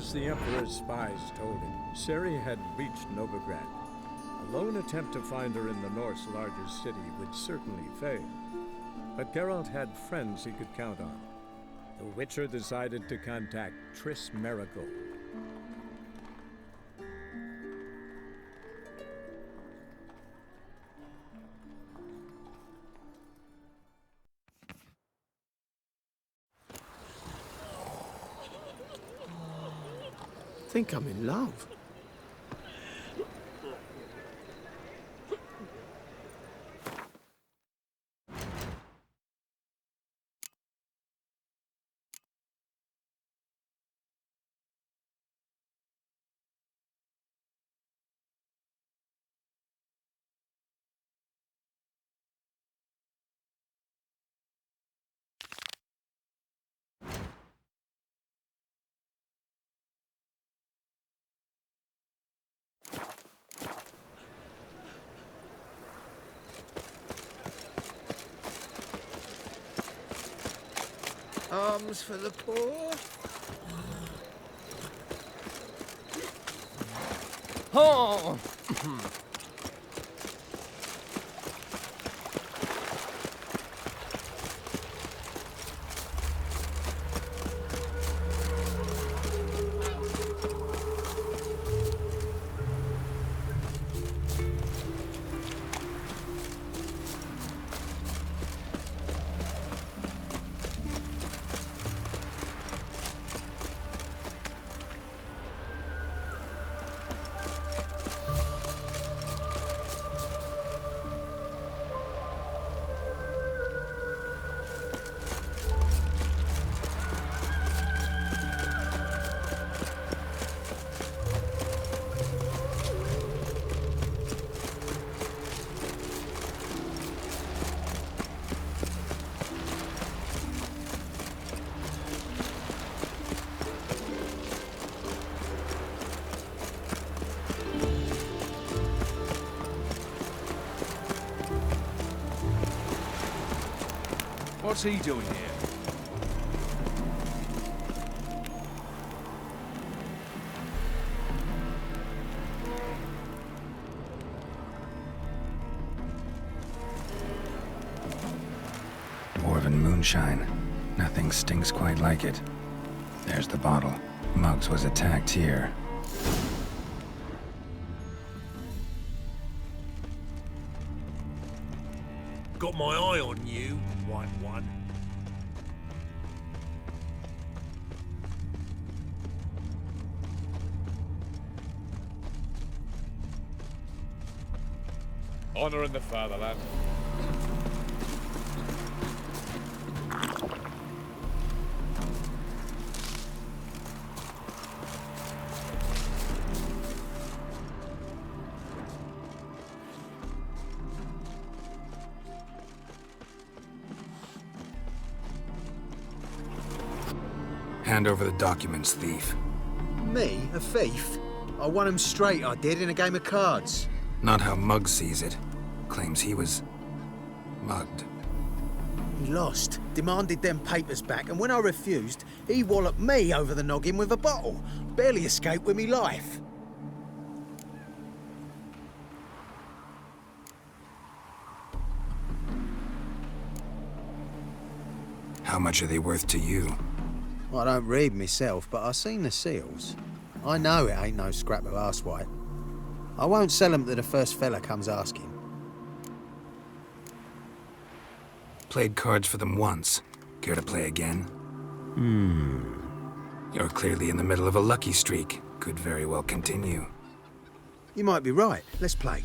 As the Emperor's spies told him, Ciri had reached Novigrad. A lone attempt to find her in the North's largest city would certainly fail. But Geralt had friends he could count on. The Witcher decided to contact Triss Merigold. I think I'm in love. Arms for the poor. Oh! What's he doing here? Dwarven moonshine. Nothing stinks quite like it. There's the bottle. Muggs was attacked here. Got my eye on you, White One. Honor in the fatherland. Hand over the documents, thief. Me? A thief? I won him straight, I did, in a game of cards. Not how Muggs sees it. Claims he was mugged. He lost, demanded them papers back, and when I refused, he walloped me over the noggin with a bottle. Barely escaped with me life. How much are they worth to you? I don't read myself, but I seen the seals. I know it ain't no scrap of arsewhite. I won't sell 'em to the first fella comes asking. Played cards for them once. Care to play again? You're clearly in the middle of a lucky streak. Could very well continue. You might be right. Let's play.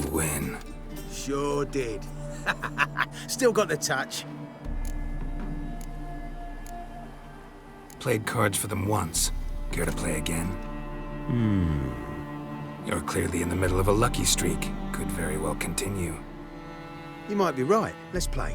win. Sure did. Still got the touch. Played cards for them once. Care to play again? You're clearly in the middle of a lucky streak. Could very well continue. You might be right. Let's play.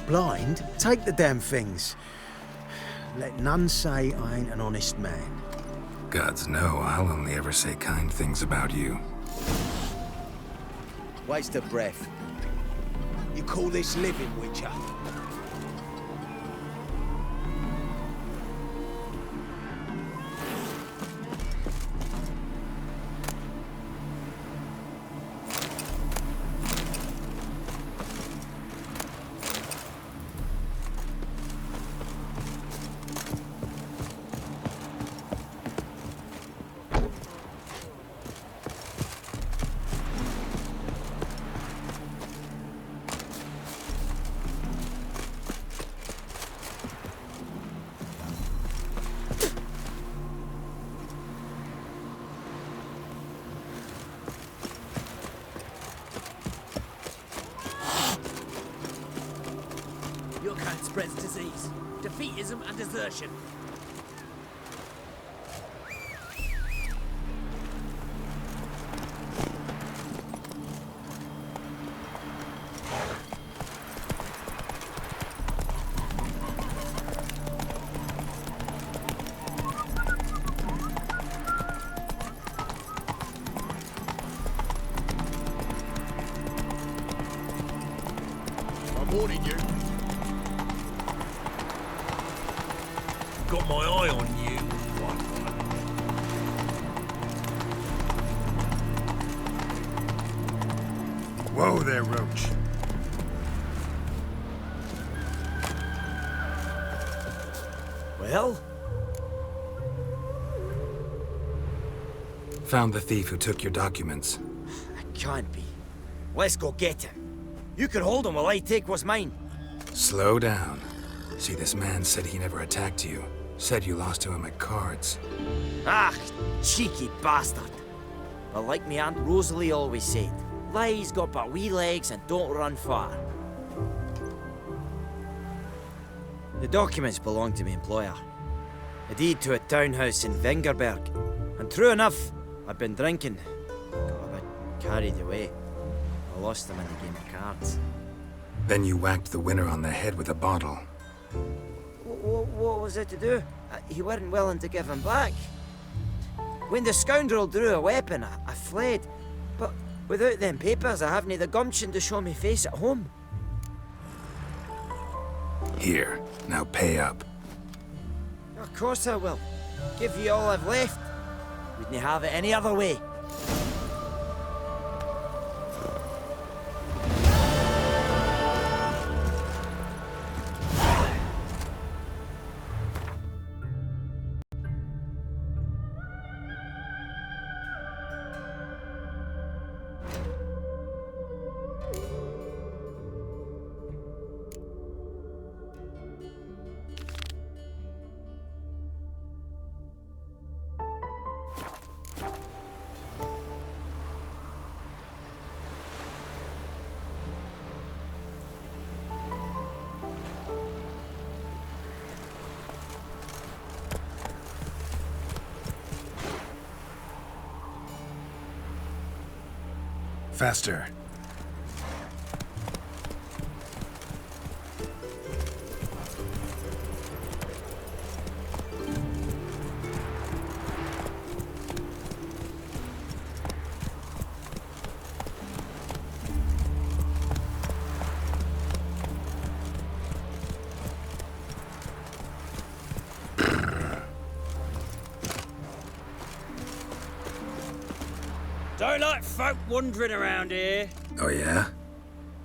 Blind? Take the damn things. Let none say I ain't an honest man. Gods know, I'll only ever say kind things about you. Waste of breath. You call this living, Witcher? and spreads disease, defeatism and desertion. I'm warning you. Got my eye on you, White One. Whoa there, Roach. Well? Found the thief who took your documents. It can't be. Let's go get him. You can hold him while I take what's mine. Slow down. See, this man said he never attacked you. Said you lost to him at cards. Ah, cheeky bastard. But like me Aunt Rosalie always said, lies got but wee legs and don't run far. The documents belong to my employer. A deed to a townhouse in Vengerberg. And true enough, I'd been drinking. Got a bit carried away. I lost them in the game of cards. Then you whacked the winner on the head with a bottle. What was it to do? He weren't willing to give him back. When the scoundrel drew a weapon, I fled. But without them papers, I haven't the gumption to show me face at home. Here, now pay up. Of course I will. Give you all I've left. Wouldn't have it any other way. Faster. Don't like folk wandering around here. Oh yeah?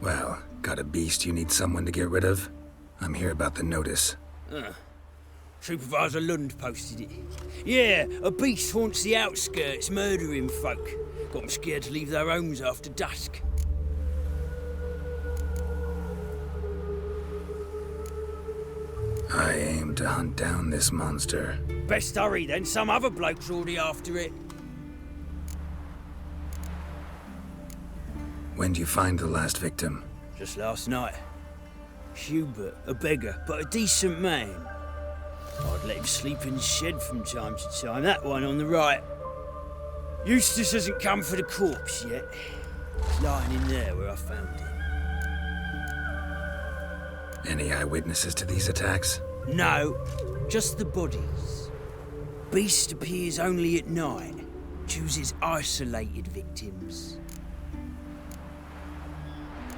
Well, got a beast you need someone to get rid of? I'm here about the notice. Supervisor Lund posted it. Yeah, a beast haunts the outskirts, murdering folk. Got them scared to leave their homes after dusk. I aim to hunt down this monster. Best hurry then, some other bloke's already after it. When do you find the last victim? Just last night. Hubert, a beggar, but a decent man. I'd let him sleep in the shed from time to time, that one on the right. Eustace hasn't come for the corpse yet. It's lying in there where I found it. Any eyewitnesses to these attacks? No, just the bodies. Beast appears only at night. Chooses isolated victims.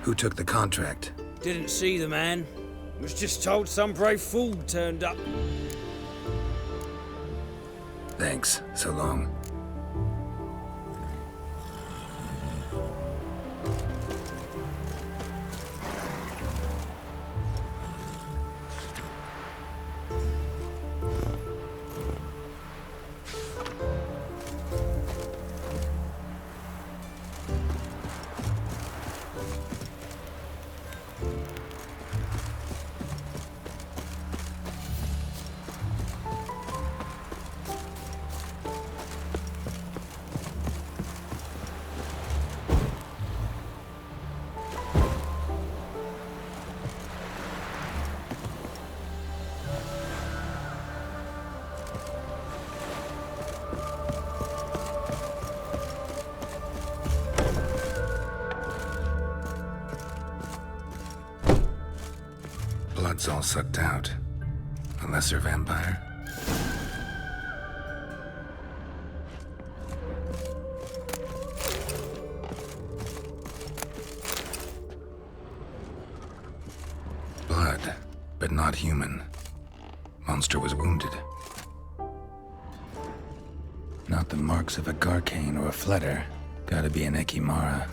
Who took the contract? Didn't see the man. Was just told some brave fool turned up. Thanks. So long. blood's all sucked out. A lesser vampire. Blood, but not human. Monster was wounded. Not the marks of a Garcane or a Fletter. Gotta be an Ekimara.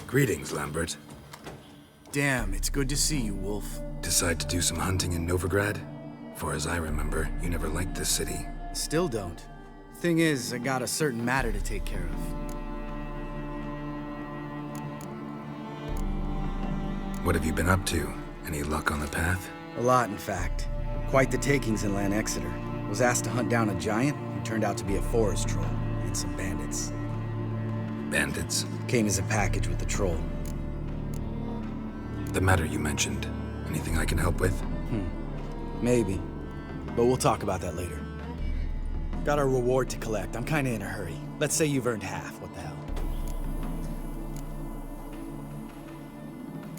Greetings, Lambert. Damn, it's good to see you, Wolf. Decide to do some hunting in Novigrad? For as I remember, you never liked this city. Still don't. Thing is, I got a certain matter to take care of. What have you been up to? Any luck on the path? A lot, in fact. Quite the takings in Lan Exeter. Was asked to hunt down a giant, who turned out to be a forest troll, and some bandits. Bandits? Came as a package with the troll. The matter you mentioned. Anything I can help with? Maybe. But we'll talk about that later. Got a reward to collect. I'm kinda in a hurry. Let's say you've earned half. What the hell?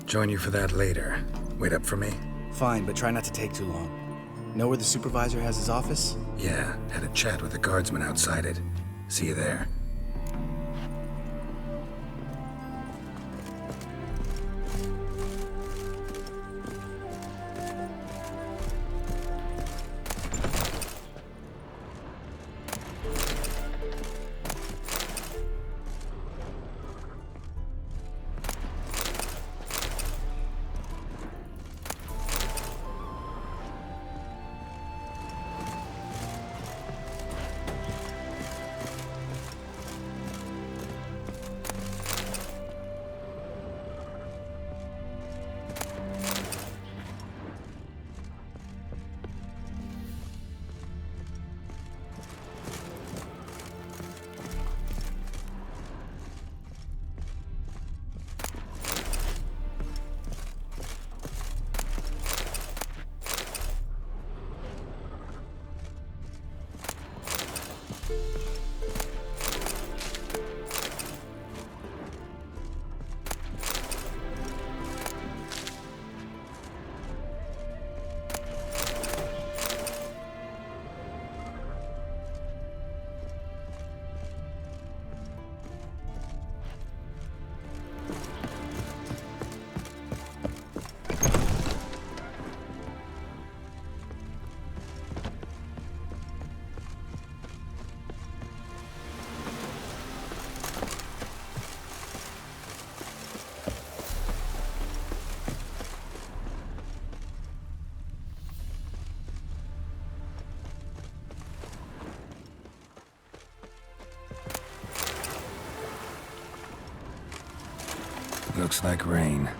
Join you for that later. Wait up for me? Fine, but try not to take too long. Know where the supervisor has his office? Yeah, had a chat with the guardsman outside it. See you there. Looks like rain.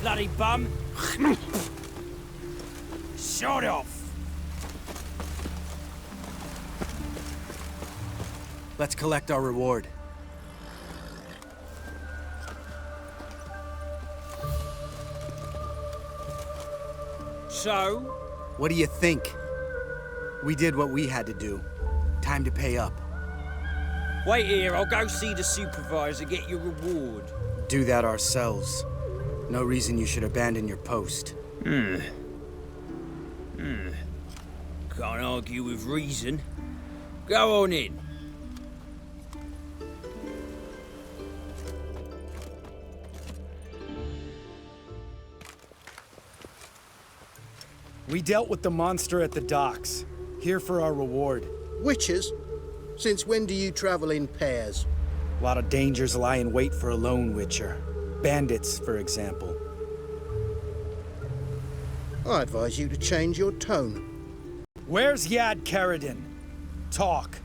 Bloody bum! Shut off! Let's collect our reward. So? What do you think? We did what we had to do. Time to pay up. Wait here, I'll go see the supervisor, get your reward. Do that ourselves. No reason you should abandon your post. Can't argue with reason. Go on in. We dealt with the monster at the docks. Here for our reward. Witches? Since when do you travel in pairs? A lot of dangers lie in wait for a lone witcher. Bandits, for example. I advise you to change your tone. Where's Yad Carradine? Talk.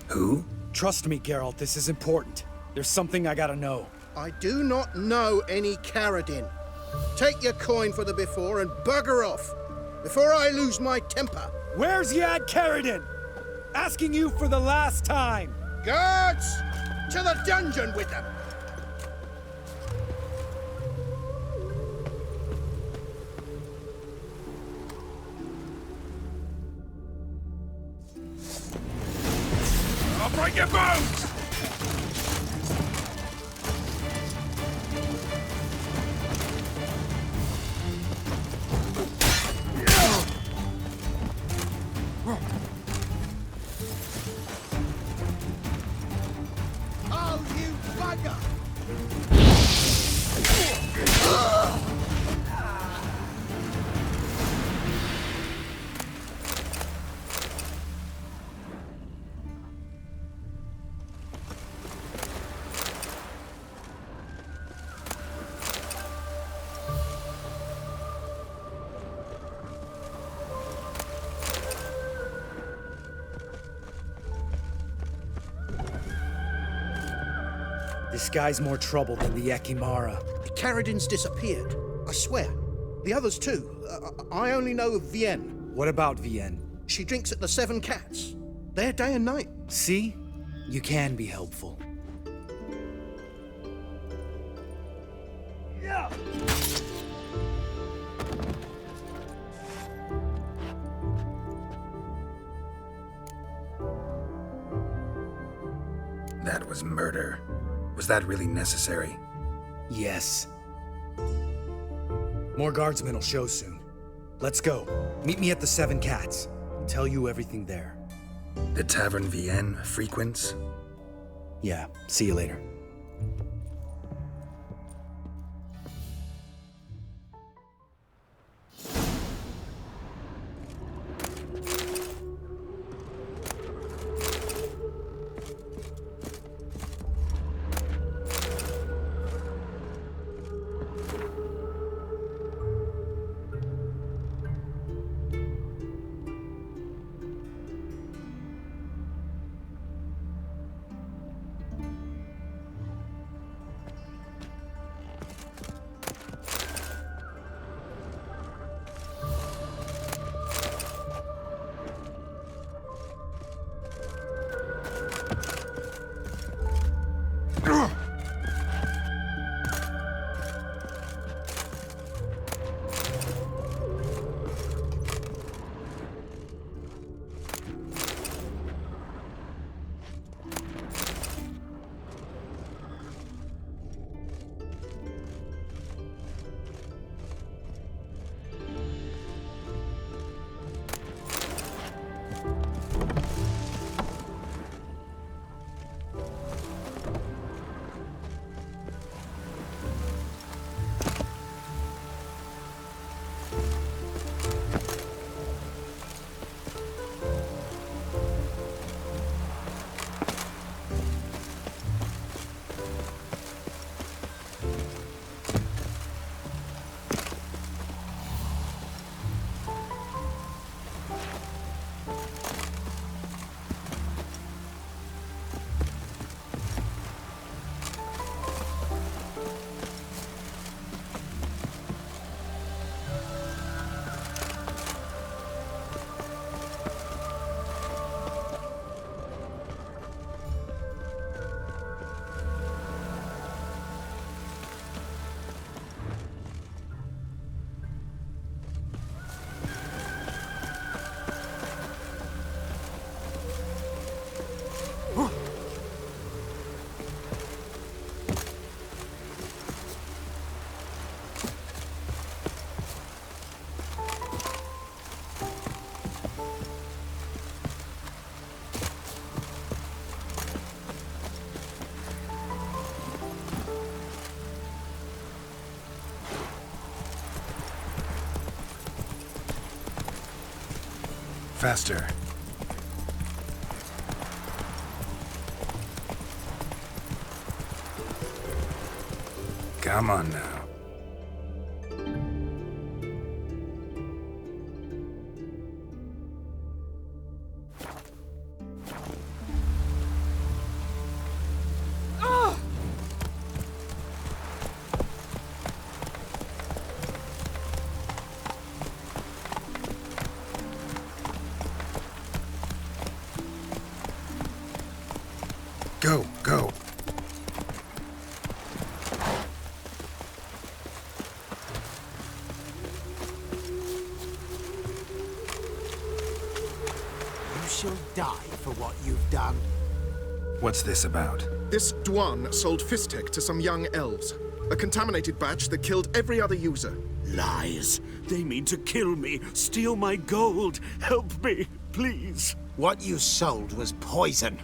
Who? Trust me, Geralt, this is important. There's something I gotta know. I do not know any Carradine. Take your coin for the before and bugger off, before I lose my temper. Where's Yad Carradine? Asking you for the last time. Guards! To the dungeon with them! I'll break your bones! Oh, you bugger! This guy's more trouble than the Ekimara. The Carradine's disappeared. I swear. The others too. I only know of Vienne. What about Vienne? She drinks at the Seven Cats. There day and night. See? You can be helpful. That was murder. Was that really necessary? Yes. More guardsmen will show soon. Let's go. Meet me at the Seven Cats. I'll tell you everything there. The Tavern Vienne frequents? Yeah, see you later. Faster. Come on now. Go, go. You shall die for what you've done. What's this about? This Dwan sold Fistek to some young elves. A contaminated batch that killed every other user. Lies. They mean to kill me, steal my gold. Help me, please. What you sold was poison.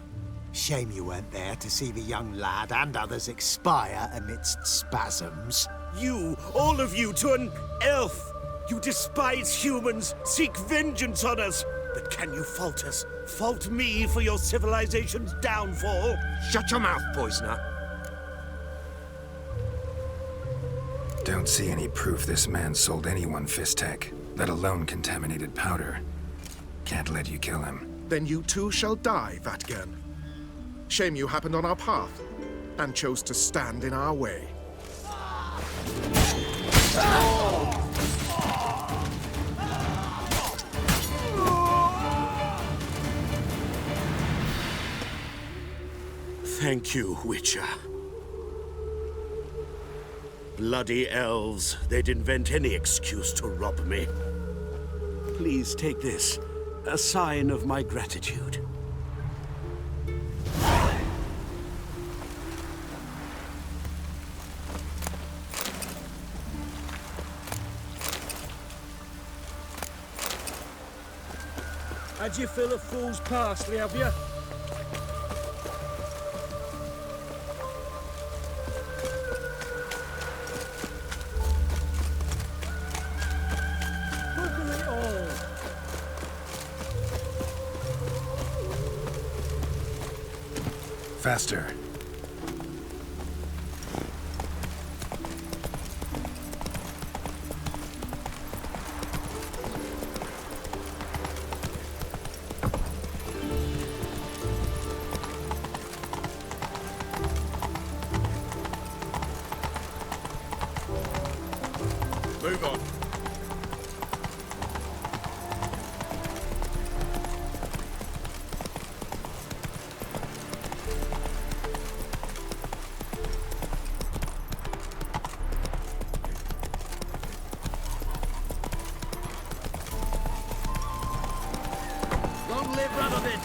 Shame you weren't there to see the young lad and others expire amidst spasms. You, all of you, to an elf. You despise humans, seek vengeance on us. But can you fault us? Fault me for your civilization's downfall? Shut your mouth, poisoner. Don't see any proof this man sold anyone Fistek, let alone contaminated powder. Can't let you kill him. Then you too shall die, Vatgern. Shame you happened on our path, and chose to stand in our way. Thank you, Witcher. Bloody elves, they'd invent any excuse to rob me. Please take this, a sign of my gratitude. How'd you fill a fool's parsley, have you? Bugger it all! Faster. Move on. Long live Radovid!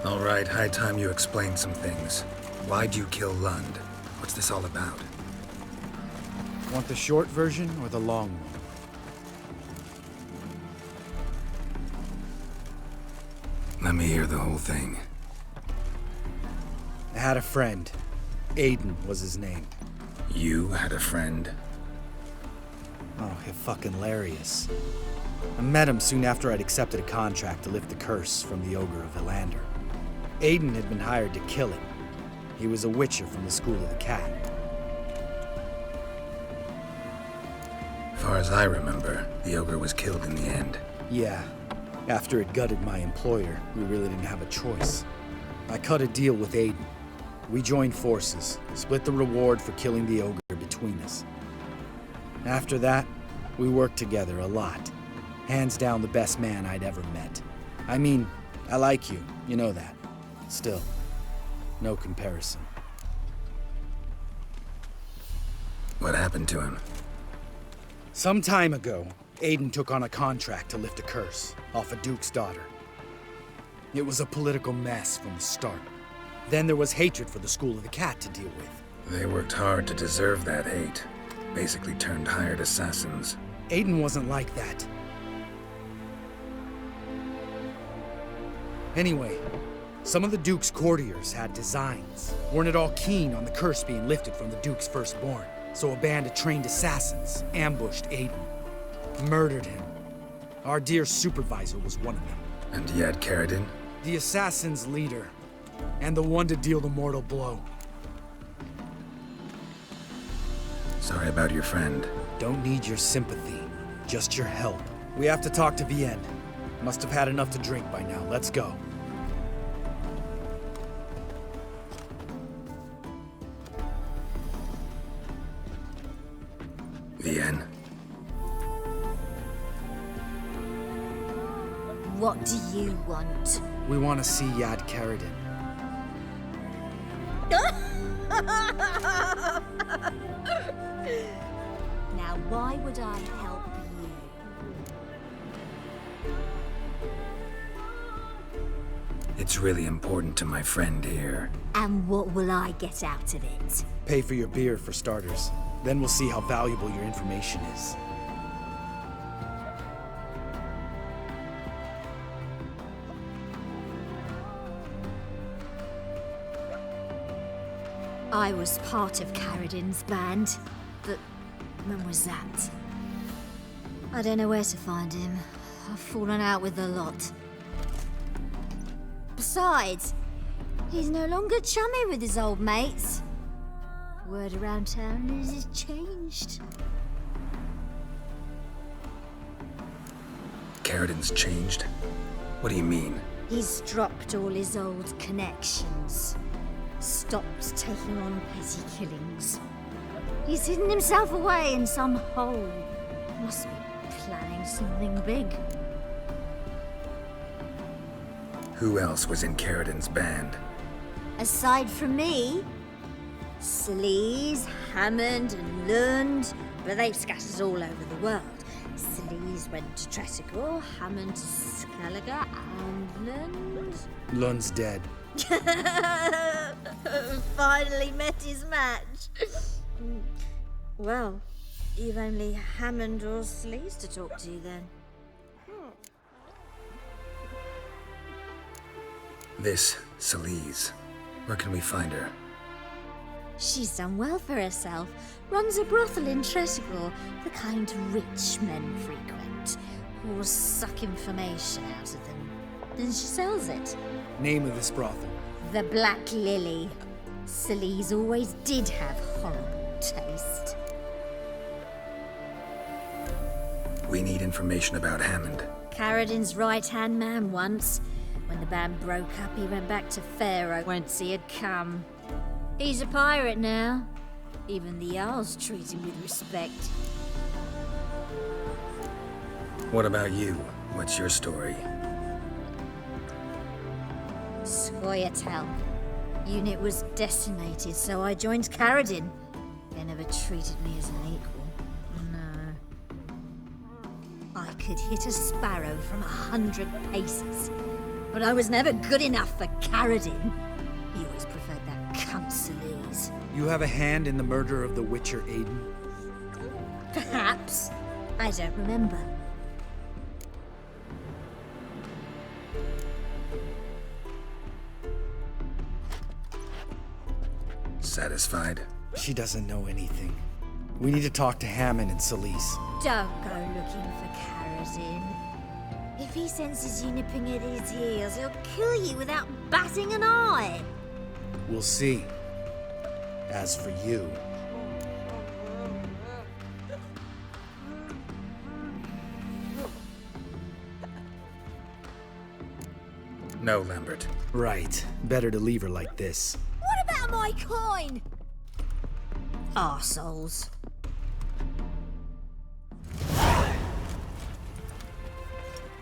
All right, high time you explain some things. Why'd you kill Lund? What's this all about? Want the short version or the long one? Let me hear the whole thing. I had a friend. Aiden was his name. You had a friend? Oh, he's fucking hilarious. I met him soon after I'd accepted a contract to lift the curse from the Ogre of Elander. Aiden had been hired to kill him. He was a witcher from the School of the Cat. Far as I remember, the ogre was killed in the end. Yeah. After it gutted my employer, we really didn't have a choice. I cut a deal with Aiden. We joined forces, split the reward for killing the ogre between us. After that, we worked together a lot. Hands down the best man I'd ever met. I mean, I like you, you know that. Still, no comparison. What happened to him? Some time ago, Aiden took on a contract to lift a curse off a duke's daughter. It was a political mess from the start. Then there was hatred for the School of the Cat to deal with. They worked hard to deserve that hate. Basically turned hired assassins. Aiden wasn't like that. Anyway, some of the Duke's courtiers had designs. Weren't at all keen on the curse being lifted from the Duke's firstborn. So a band of trained assassins ambushed Aiden, murdered him. Our dear supervisor was one of them. And yet, Carradine? The assassin's leader, and the one to deal the mortal blow. Sorry about your friend. Don't need your sympathy, just your help. We have to talk to Vienne. Must have had enough to drink by now. Let's go. Vienne. What do you want? We want to see Yad Carradine. Now, why would I help you? It's really important to my friend here. And what will I get out of it? Pay for your beer, for starters. Then we'll see how valuable your information is. I was part of Carradine's band, but when was that? I don't know where to find him. I've fallen out with a lot. Besides, he's no longer chummy with his old mates. Word around town is he's changed. Carradine's changed? What do you mean? He's dropped all his old connections. Stopped taking on petty killings. He's hidden himself away in some hole. Must be planning something big. Who else was in Carradine's band? Aside from me, Sleaze, Hammond and Lund, but they've scattered all over the world. Sleaze went to Tresigor, Hammond to Skellige, and Lund... Lund's dead. Finally met his match. Well, you've only Hammond or Sleaze to talk to then. This Sleaze. Where can we find her? She's done well for herself. Runs a brothel in Tresigor, the kind rich men frequent. Who'll suck information out of them. Then she sells it. Name of this brothel? The Black Lily. Sleaze always did have horrible taste. We need information about Hammond. Carradine's right-hand man once. When the band broke up, he went back to Pharaoh whence he had come. He's a pirate now. Even the Jarls treat him with respect. What about you? What's your story? Scoia'tael. Unit was decimated, so I joined Carradine. They never treated me as an equal. No. I could hit a sparrow from 100 paces, but I was never good enough for Carradine. He always preferred that cunt Sleaze. You have a hand in the murder of the Witcher Aiden? Perhaps. I don't remember. Satisfied? She doesn't know anything. We need to talk to Hammond and Sleaze. Don't go looking for Carradine. If he senses you nipping at his heels, he'll kill you without batting an eye. We'll see. As for you... No, Lambert. Right. Better to leave her like this. What about my coin? Arseholes.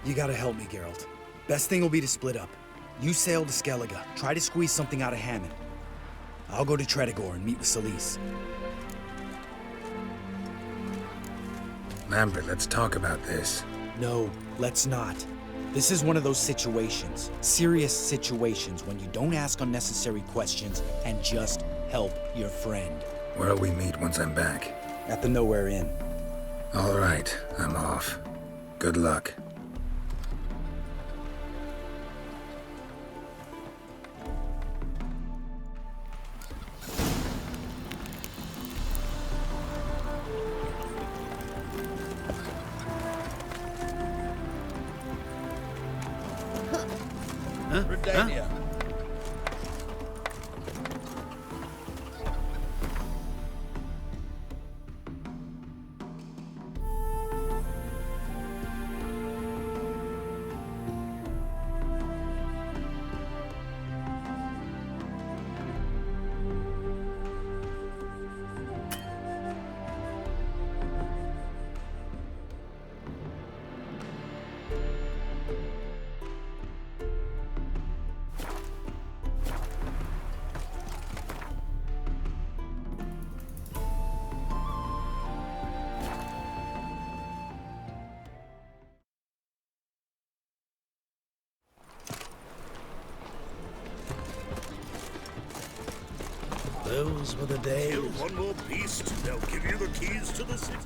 You gotta help me, Geralt. Best thing will be to split up. You sail to Skellige. Try to squeeze something out of Hammond. I'll go to Tresigor and meet with Sleaze. Lambert, let's talk about this. No, let's not. This is one of those situations, serious situations, when you don't ask unnecessary questions and just help your friend. Where'll we meet once I'm back? At the Nowhere Inn. All right, I'm off. Good luck. Huh? Redania. Those were the days. Kill one more beast, they'll give you the keys to the city.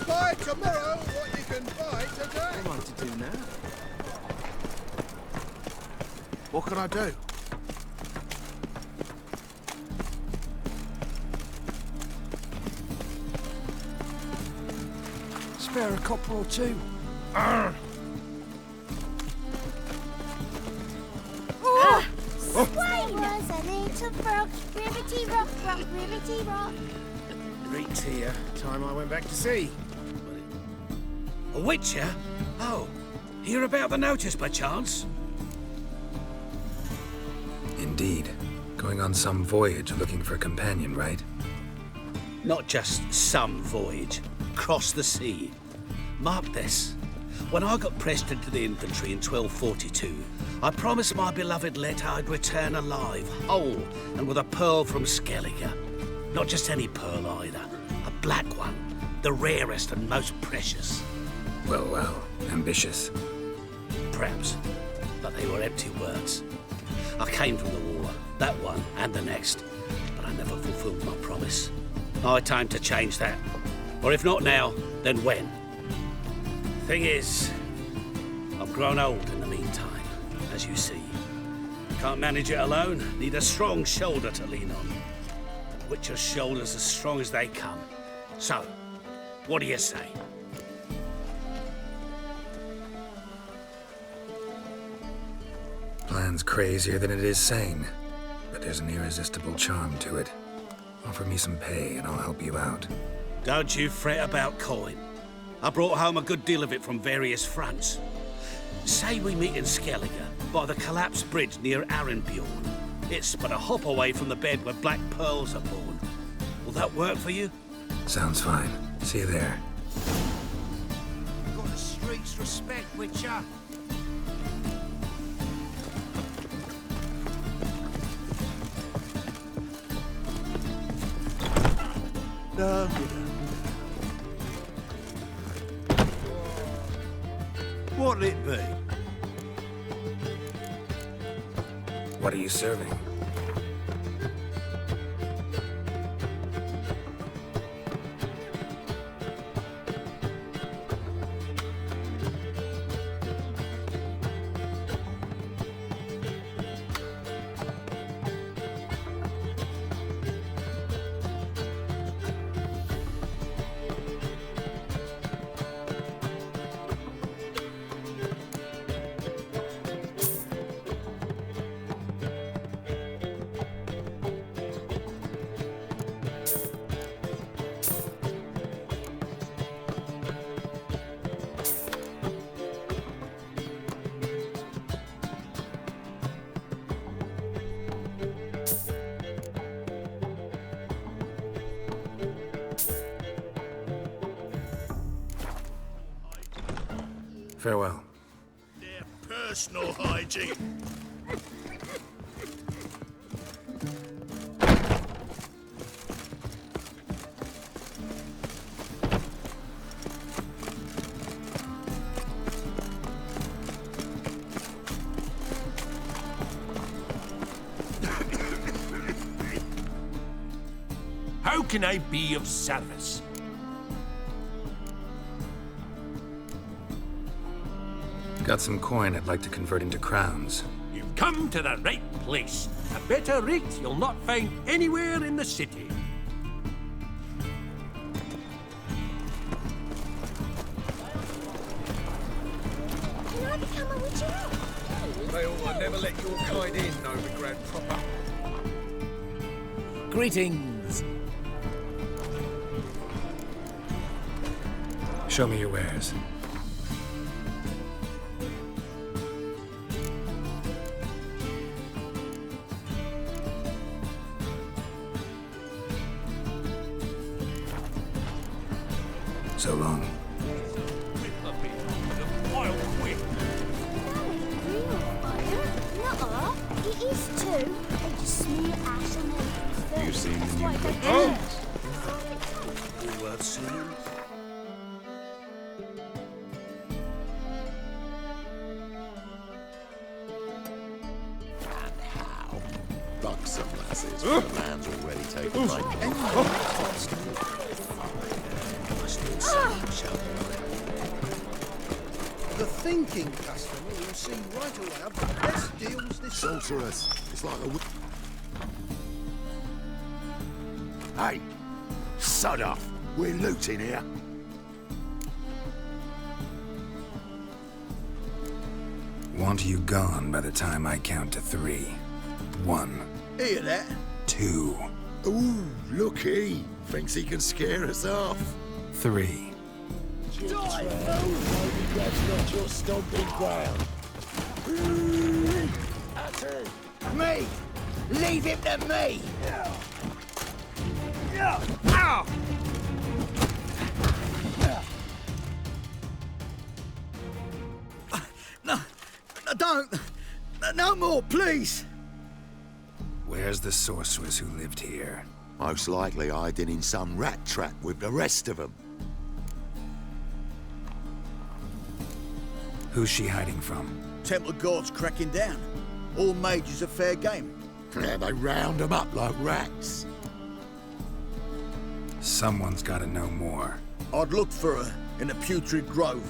Buy tomorrow what you can buy today. What am I to do now? What can I do? Spare a copper or two. Was a little frog, ribbity rock, rock, ribbity rock. Great here. Time I went back to sea. A witcher? Oh, hear about the notice by chance? Indeed. Going on some voyage looking for a companion, right? Not just some voyage. Cross the sea. Mark this. When I got pressed into the infantry in 1242, I promised my beloved Let I'd return alive, whole, and with a pearl from Skellige. Not just any pearl either. A black one. The rarest and most precious. Well, ambitious. Perhaps. But they were empty words. I came from the war, that one and the next, but I never fulfilled my promise. High time to change that. Or if not now, then when? Thing is, I've grown old in the meantime, as you see. Can't manage it alone, need a strong shoulder to lean on. And Witcher's shoulders as strong as they come. So, what do you say? Plan's crazier than it is sane, but there's an irresistible charm to it. Offer me some pay and I'll help you out. Don't you fret about coin. I brought home a good deal of it from various fronts. Say we meet in Skellige, by the collapsed bridge near Arenbjorn. It's but a hop away from the bed where black pearls are born. Will that work for you? Sounds fine. See you there. Got the streets respect, Witcher. What'll it be? What are you serving? Farewell. Their personal hygiene. How can I be of service? Got some coin I'd like to convert into crowns. You've come to the right place. A better rate you'll not find anywhere in the city. Can I become a witcher? Well, I never let your kind in, Novigrad proper. Greetings. Show me your wares. So long. It is too. They just smear ash on their You seen the new pictures? Worth seeing. Buck some lasses, the man's already taken The thinking customer will see right away I've got the best deals this Sorceress. It's like a... Hey! Sod off! We're looting here. Want you gone by the time I count to 3. 1. Hear that? 2. Ooh, looky! Thinks he can scare us off. 3. That's not your stomping ground. Me! Leave him to me! Ow! No, don't! No more, please! Where's the sorceress who lived here? Most likely hiding in some rat trap with the rest of them. Who's she hiding from? Temple Guard's cracking down. All mages are fair game. Yeah, they round them up like rats. Someone's gotta know more. I'd look for her in the Putrid Grove.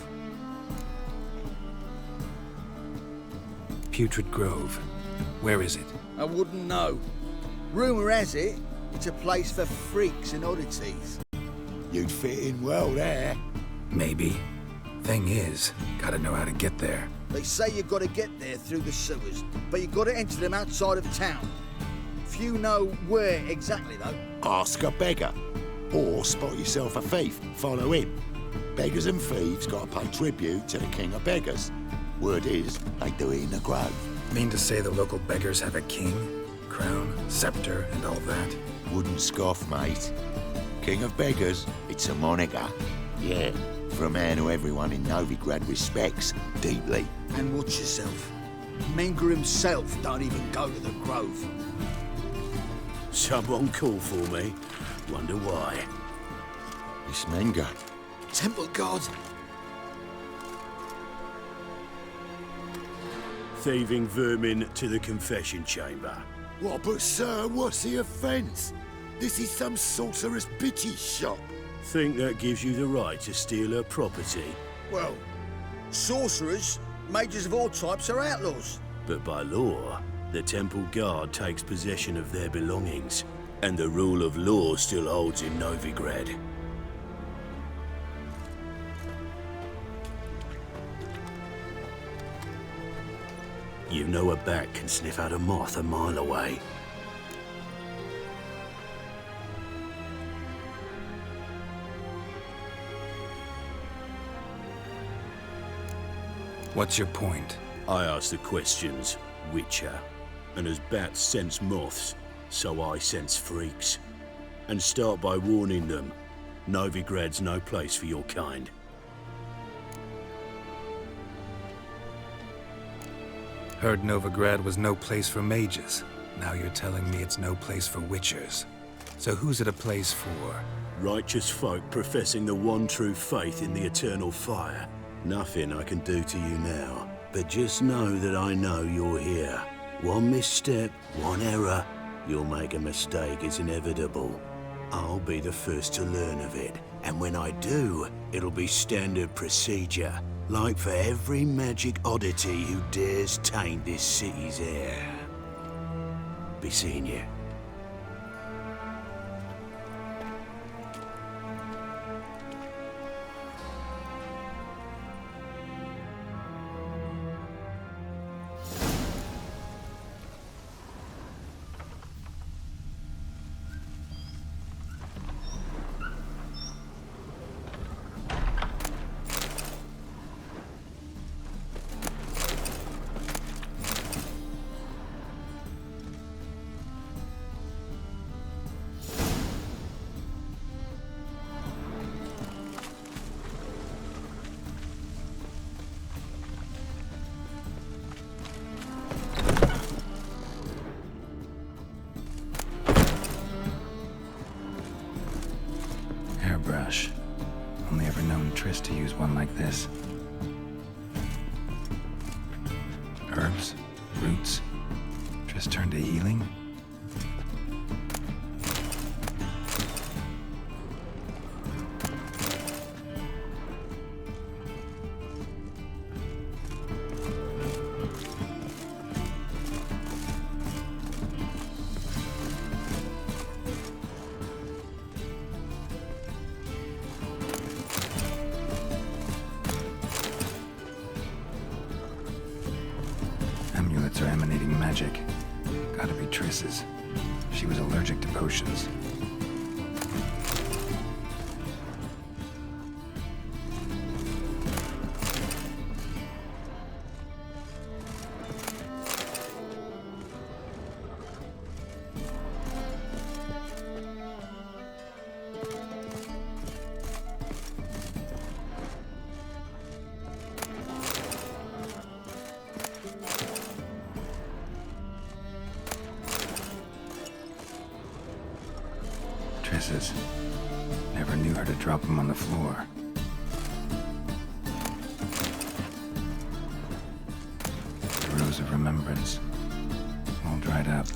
Putrid Grove. Where is it? I wouldn't know. Rumour has it, it's a place for freaks and oddities. You'd fit in well there. Maybe. Thing is, gotta know how to get there. They say you've got to get there through the sewers, but you've got to enter them outside of town. Few know where exactly, though. Ask a beggar. Or spot yourself a thief. Follow him. Beggars and thieves got to pay tribute to the king of beggars. Word is, they do it in the grove. Mean to say the local beggars have a king, crown, scepter, and all that? Wouldn't scoff, mate. King of beggars, it's a moniker. Yeah, for a man who everyone in Novigrad respects deeply. And watch yourself. Menger himself don't even go to the grove. Someone call for me. Wonder why. It's Menger. Temple Guard. Thieving vermin to the confession chamber. What, but sir, what's the offence? This is some sorcerer's bitchy shop. Think that gives you the right to steal her property? Well, sorcerers, mages of all types are outlaws. But by law, the Temple Guard takes possession of their belongings, and the rule of law still holds in Novigrad. You know a bat can sniff out a moth a mile away. What's your point? I ask the questions, Witcher. And as bats sense moths, so I sense freaks. And start by warning them, Novigrad's no place for your kind. Heard Novigrad was no place for mages. Now you're telling me it's no place for witchers. So who's it a place for? Righteous folk professing the one true faith in the eternal fire. Nothing I can do to you now, but just know that I know you're here. One misstep, one error, you'll make a mistake, it's inevitable. I'll be the first to learn of it, and when I do, it'll be standard procedure. like for every magic oddity who dares taint this city's air. Be seeing you. Hairbrush. Only ever known Triss to use one like this. Herbs? Roots? Triss turned to healing? Amulets are emanating magic. Gotta be Triss's. She was allergic to potions. Triss's. Never knew her to drop them on the floor. The rose of remembrance. All dried up.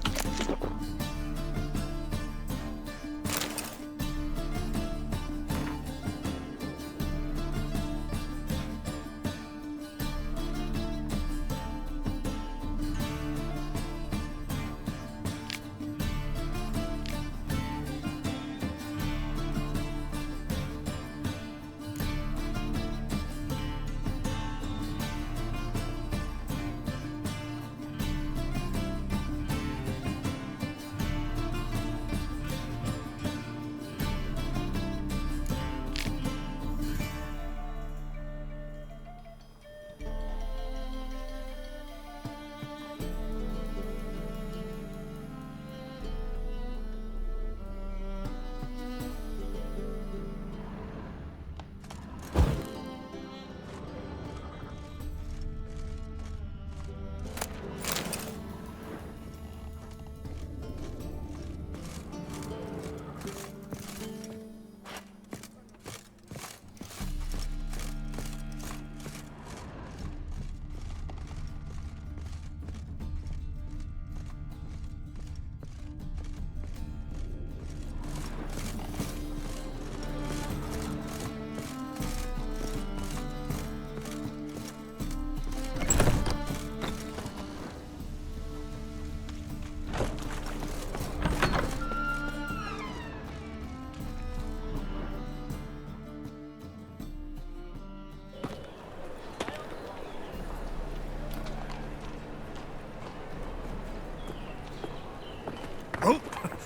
Oh,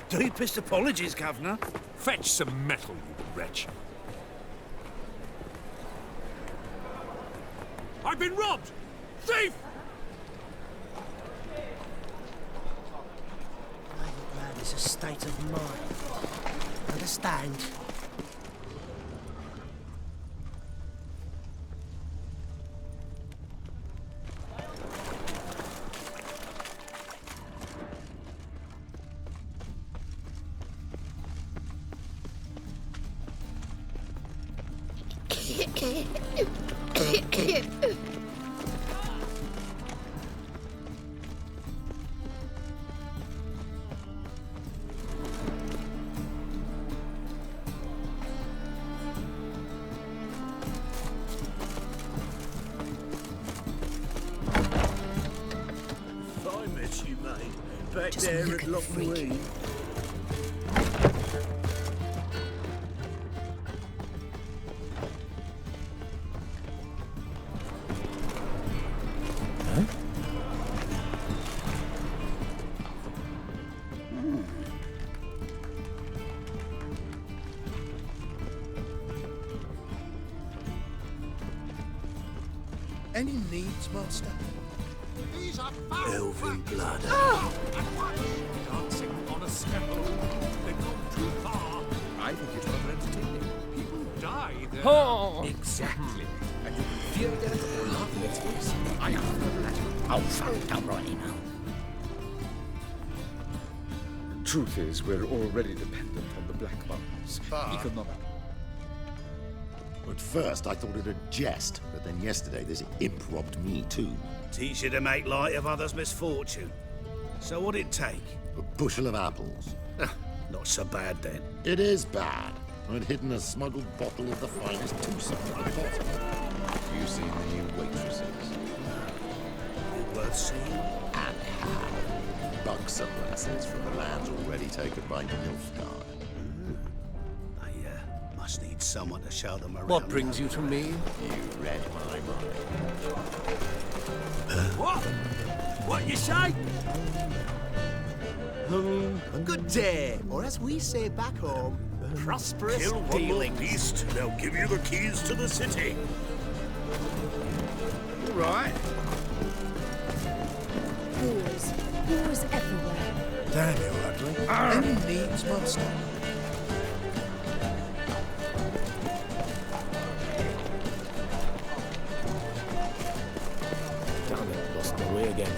deepest apologies, Governor. Fetch some metal, you wretch. I've been robbed! Thief! That is a state of mind. Understand? back Just there look at at the Loch freak. Neween. Any needs, Master? These are Elven blood. dancing on a scaffold. They've gone too far. I think it's rather entertaining. People die there. Oh. Exactly. And you can fear death or love, let's face it. I am the latter. Oh, fuck, don't write it now. Truth is, we're already dependent on the Black Mountains. Economic. At first, I thought it a jest, but then yesterday this imp robbed me too. Teach you to make light of others' misfortune. So what'd it take? A bushel of apples. Not so bad then. It is bad. I'd hidden a smuggled bottle of the finest twosome at the bottom. You seen the new waitresses? Worth seeing? And how? Buxom lasses from the lands already taken by Nilfgaard. Must need someone to show them around. What brings you to me? You read my mind. What? What you say? Good day, or as we say back home, prosperous Kill one more dealings. beast, they'll give you the keys to the city. All right. Wars everywhere. Damn you, ugly. Any needs, Master? Damn it, lost my way again.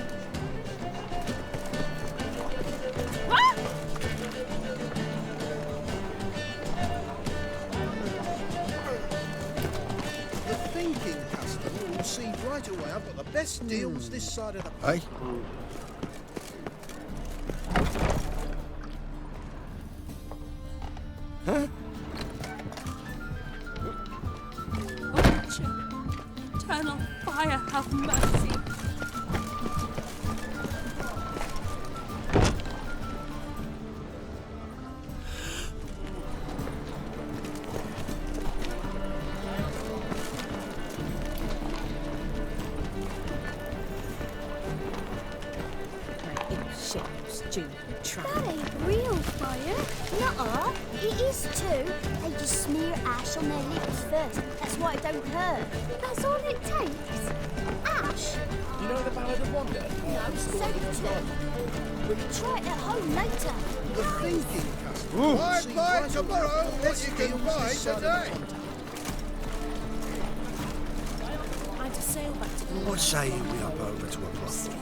The thinking, Huston, will see right away I've got the best deals this side of the... Hey? Huh? Eternal fire, have mercy. That ain't real fire. Nuh-uh. It is too. They just smear ash on their lips first. That's why it don't hurt. That's all it takes. Ash? You know the Ballad of Wonder? No, so do. We'll try it at home later. The thinking, Huston. Buy tomorrow what you can buy today. I'm to sail back to What say we up over to a brothel,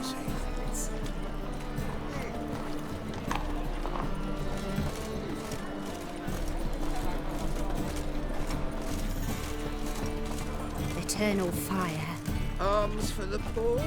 Eternal fire. Arms for the poor.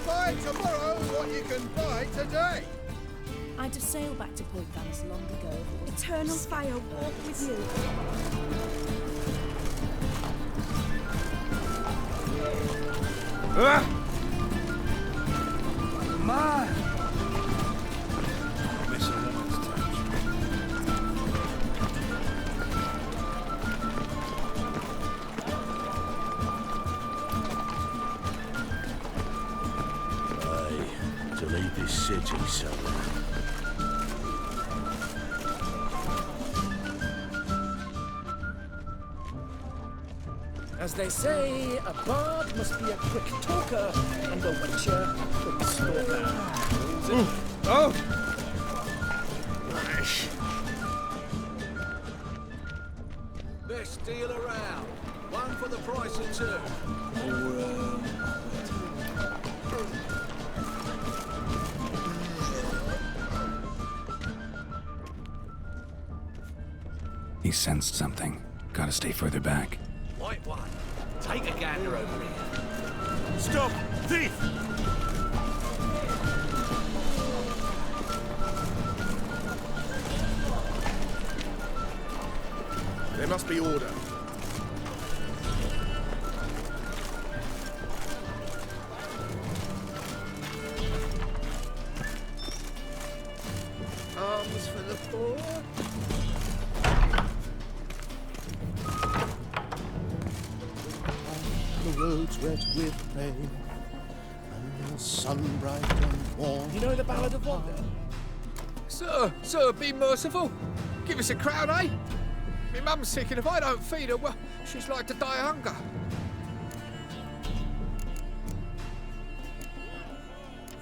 Buy tomorrow what you can buy today. I'd have sailed back to Point Venice long ago. Eternal fire walk with you. Ma! Aye, to leave this city somewhere. As they say, a bard must be a quick talker, and a witcher a quick stalker. Oh! Best deal around. One for the price of two. He sensed something. Gotta stay further back. White one. Take a gander over here. Stop! Thief! There must be order. Arms for the poor. The roads wet with rain, and the sun bright and warm. You know the Ballad of Wonder? Sir, be merciful. Give us a crown, eh? My mum's sick, and if I don't feed her, well, she's like to die of hunger.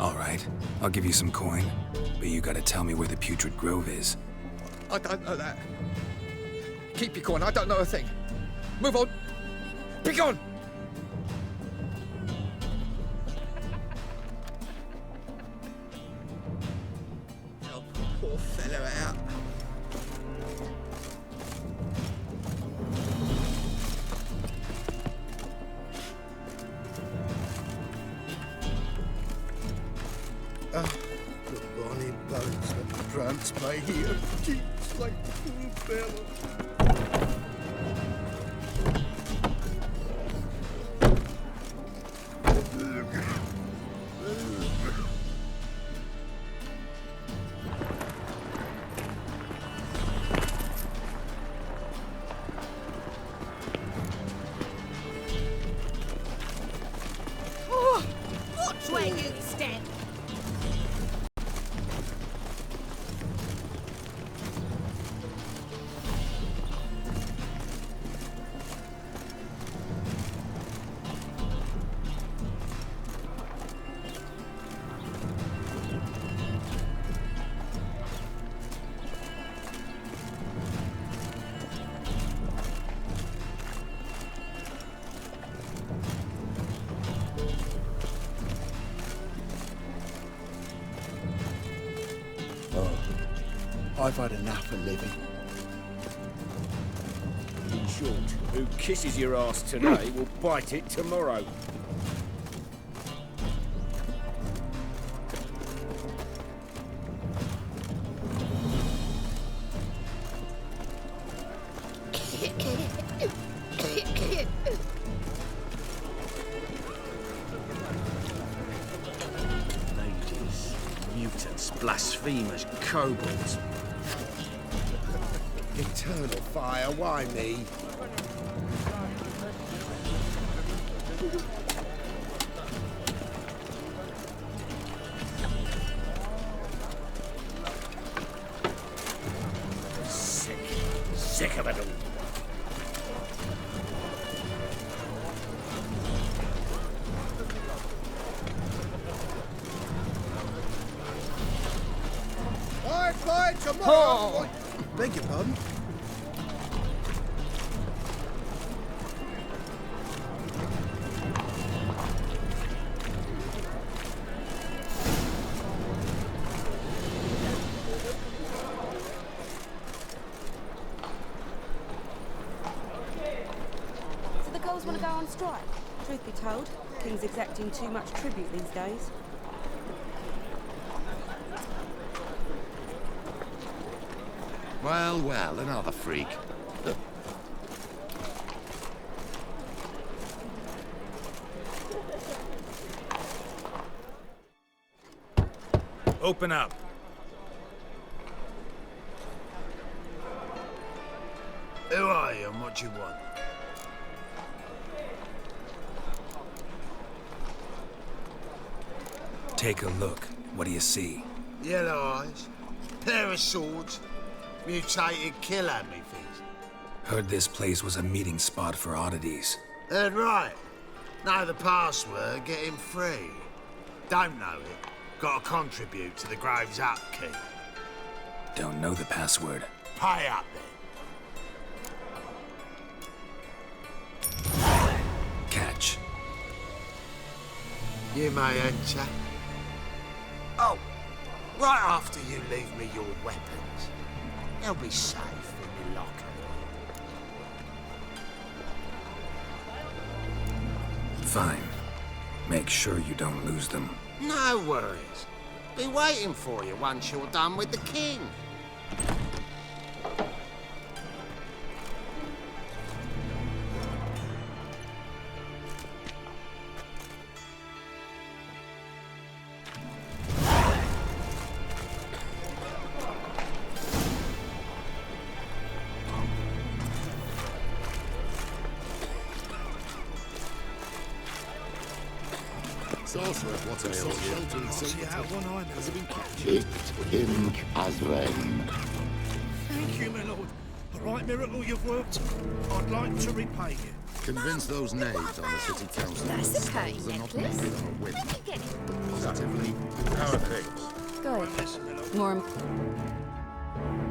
All right, I'll give you some coin, but you gotta tell me where the Putrid Grove is. I don't know that. Keep your coin, I don't know a thing. Move on. Be gone! Help the poor fellow out. The bonny bones that prance by here, cheeks like full bellows. Watch where you step. I've had enough of living. In short, who kisses your ass today will bite it tomorrow. Ladies, mutants, blasphemers, kobolds. Eternal fire, why me? Sick of it all. I fight tomorrow! Beg your pardon? So the girls want to go on strike? Truth be told, King's exacting too much tribute these days. Well, well, another freak. Open up. Who are you and what do you want? Take a look. What do you see? Yellow eyes, pair of swords, mutated killer, methinks. Heard this place was a meeting spot for oddities. Heard right. Know the password, get him free. Don't know it, gotta contribute to the Grove's upkeep. Don't know the password. Pay up then. Catch. You may enter. Oh, right after you leave me your weapons. They'll be safe in your locker. Fine. Make sure you don't lose them. No worries. Be waiting for you once you're done with the king. Sorcerer, what's a shelter so you have one eye has been captured. It him as rain. Thank you, my lord. A right miracle you've worked. I'd like to repay you. Convince those knaves on the city council that That's a pain, spells are not necklace. made on a whim. Where did you get it? Positively, how are things? Good. More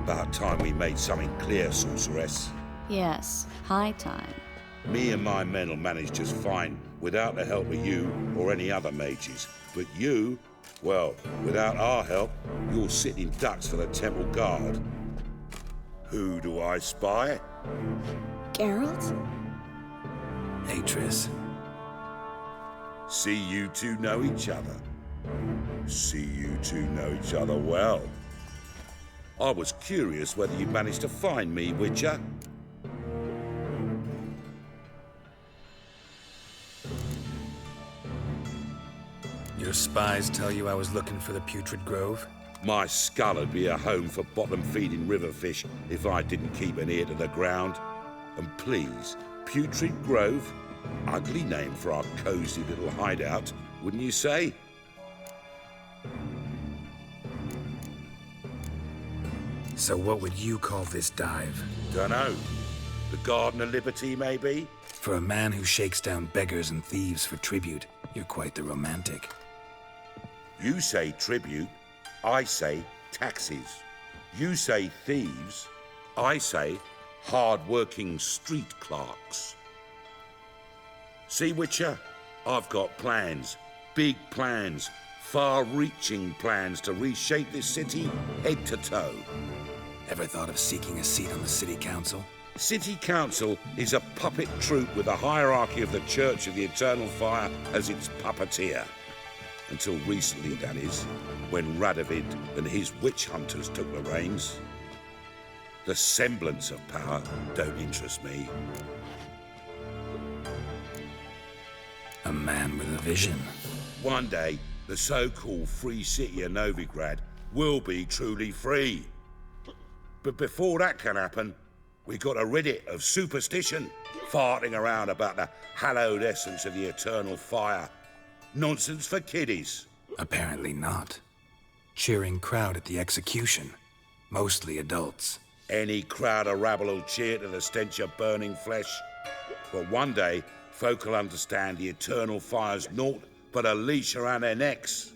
About time we made something clear, sorceress. Yes, high time. Me and my men will manage just fine without the help of you or any other mages. But you, well, without our help, you're sitting ducks for the temple guard. Who do I spy? Geralt? Hey, Triss. See you two know each other. See you two know each other well. I was curious whether you managed to find me, Witcher. Your spies tell you I was looking for the Putrid Grove? My skull would be a home for bottom-feeding river fish if I didn't keep an ear to the ground. And please, Putrid Grove? Ugly name for our cosy little hideout, wouldn't you say? So what would you call this dive? Dunno. The Garden of Liberty, maybe? For a man who shakes down beggars and thieves for tribute, you're quite the romantic. You say tribute, I say taxes. You say thieves, I say hard-working street clerks. See, Witcher, I've got plans, big plans, far-reaching plans to reshape this city head to toe. Ever thought of seeking a seat on the city council? City council is a puppet troupe with a hierarchy of the Church of the Eternal Fire as its puppeteer. Until recently, that is, when Radovid and his witch hunters took the reins. The semblance of power don't interest me. A man with a vision. One day, the so-called free city of Novigrad will be truly free. But before that can happen, we got rid it of superstition, farting around about the hallowed essence of the eternal fire. Nonsense for kiddies. Apparently not. Cheering crowd at the execution. Mostly adults. Any crowd of rabble will cheer to the stench of burning flesh. But one day, folk will understand the eternal fire's naught but a leash around their necks.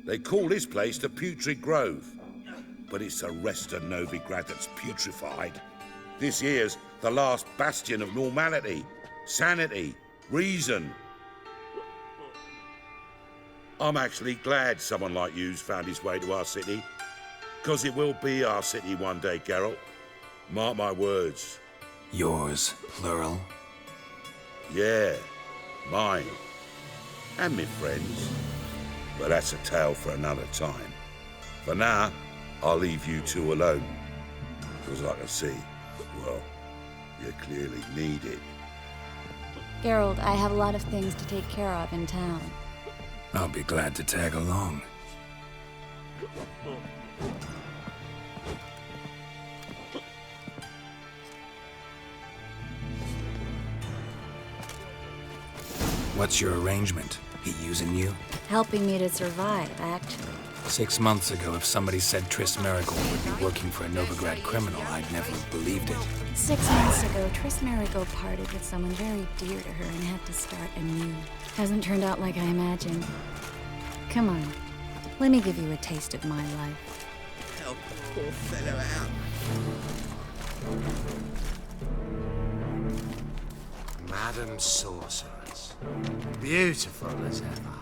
They call this place the Putrid Grove. But it's the rest of Novigrad that's putrefied. This here's the last bastion of normality, sanity, reason. I'm actually glad someone like you's found his way to our city. 'Cause it will be our city one day, Geralt. Mark my words. Yours, plural? Yeah, mine. And me friends. But that's a tale for another time. For now, I'll leave you two alone. 'Cause I can see, well, you clearly need it. Geralt, I have a lot of things to take care of in town. I'll be glad to tag along. What's your arrangement? He using you? Helping me to survive, actually. 6 months ago, if somebody said Triss Marigold would be working for a Novigrad criminal, I'd never have believed it. 6 months ago, Triss Marigold parted with someone very dear to her and had to start anew. Hasn't turned out like I imagined. Come on, let me give you a taste of my life. Help the poor fellow out. Madam Sorceress. Beautiful as ever.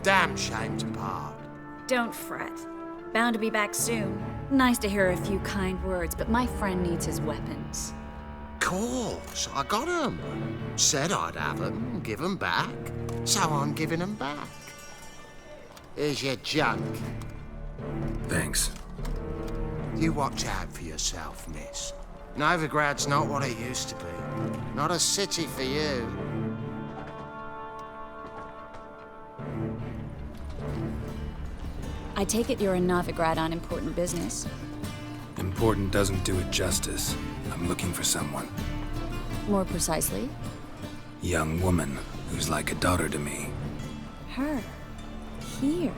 Damn shame to part. Don't fret. Bound to be back soon. Nice to hear a few kind words, but my friend needs his weapons. course, I got 'em. Said I'd have 'em, give 'em back. So I'm giving 'em back. Here's your junk. Thanks. You watch out for yourself, miss. Novigrad's not what it used to be. Not a city for you. I take it you're in Novigrad on important business. Important doesn't do it justice. I'm looking for someone. More precisely? Young woman who's like a daughter to me. Her. Here.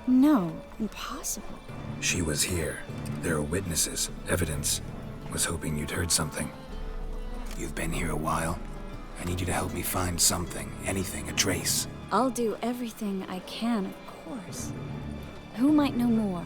No, impossible. She was here. There are witnesses, evidence. Was hoping you'd heard something. You've been here a while. I need you to help me find something, anything, a trace. I'll do everything I can, of course. Who might know more?